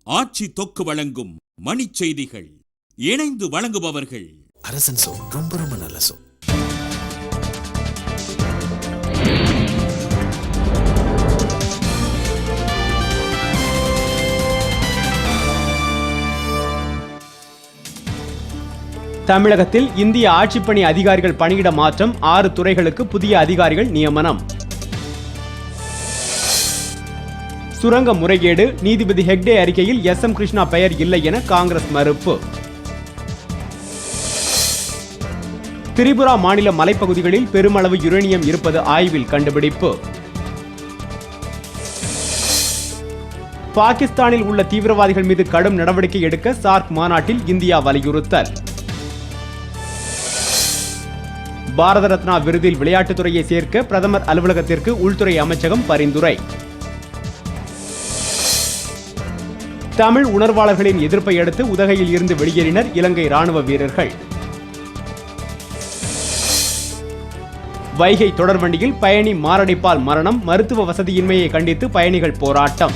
ஆட்சி தொக்கு வழங்கும் மணிச் செய்திகள். இணைந்து வழங்குபவர்கள் அரசன் சோ. ரொம்ப ரொம்ப நல்ல சோ. தமிழகத்தில் இந்திய ஆட்சிப்பணி அதிகாரிகள் பணியிட மாற்றம், 6 துறைகளுக்கு புதிய அதிகாரிகள் நியமனம். சுரங்க முறைகேடு, நீதிபதி ஹெக்டே அறிக்கையில் SM கிருஷ்ணா பெயர் இல்லை என காங்கிரஸ் மறுப்பு. திரிபுரா மாநில மலைப்பகுதிகளில் பெருமளவு யுரேனியம் இருப்பது ஆய்வில் கண்டுபிடிப்பு. பாகிஸ்தானில் உள்ள தீவிரவாதிகள் மீது கடும் நடவடிக்கை எடுக்க சார்க் மாநாட்டில் இந்தியா வலியுறுத்தல். பாரத ரத்னா விருதில் விளையாட்டுத்துறையை சேர்க்க பிரதமர் அலுவலகத்திற்கு உள்துறை அமைச்சகம் பரிந்துரை. தமிழ் உணர்வாளர்களின் எதிர்ப்பை அடுத்து உதகையில் இருந்து வெளியேறினர் இலங்கை ராணுவ வீரர்கள். வைகை தொடர்வண்டியில் பயணி மாரடைப்பால் மரணம், மருத்துவ வசதியின்மையை கண்டித்து பயணிகள் போராட்டம்.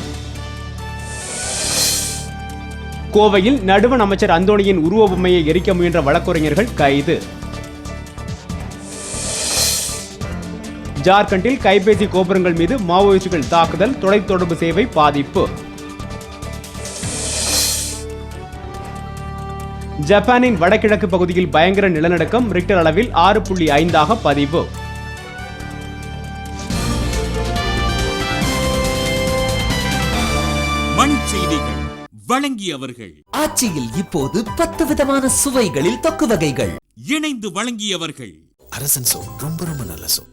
கோவையில் நடுவண் அமைச்சர் அந்தோணியின் உருவ பொம்மையை எரிக்க முயன்ற வழக்கறிஞர்கள் கைது. ஜார்க்கண்டில் கைபேசி கோபுரங்கள் மீது மாவோயிஸ்டுகள் தாக்குதல், தொலைத்தொடர்பு சேவை பாதிப்பு. ஜப்பானின் வடகிழக்கு பகுதியில் பயங்கர நிலநடுக்கம், ரிக்டர் அளவில் 6.5 பதிவு. மணிச் செய்திகள் வழங்கியவர்கள் ஆட்சியில் இப்போது 10 விதமான சுவைகளில் தொக்கு வகைகள். இணைந்து வழங்கியவர்கள் அரசன் சோ. ரொம்ப ரொம்ப நல்ல சோ.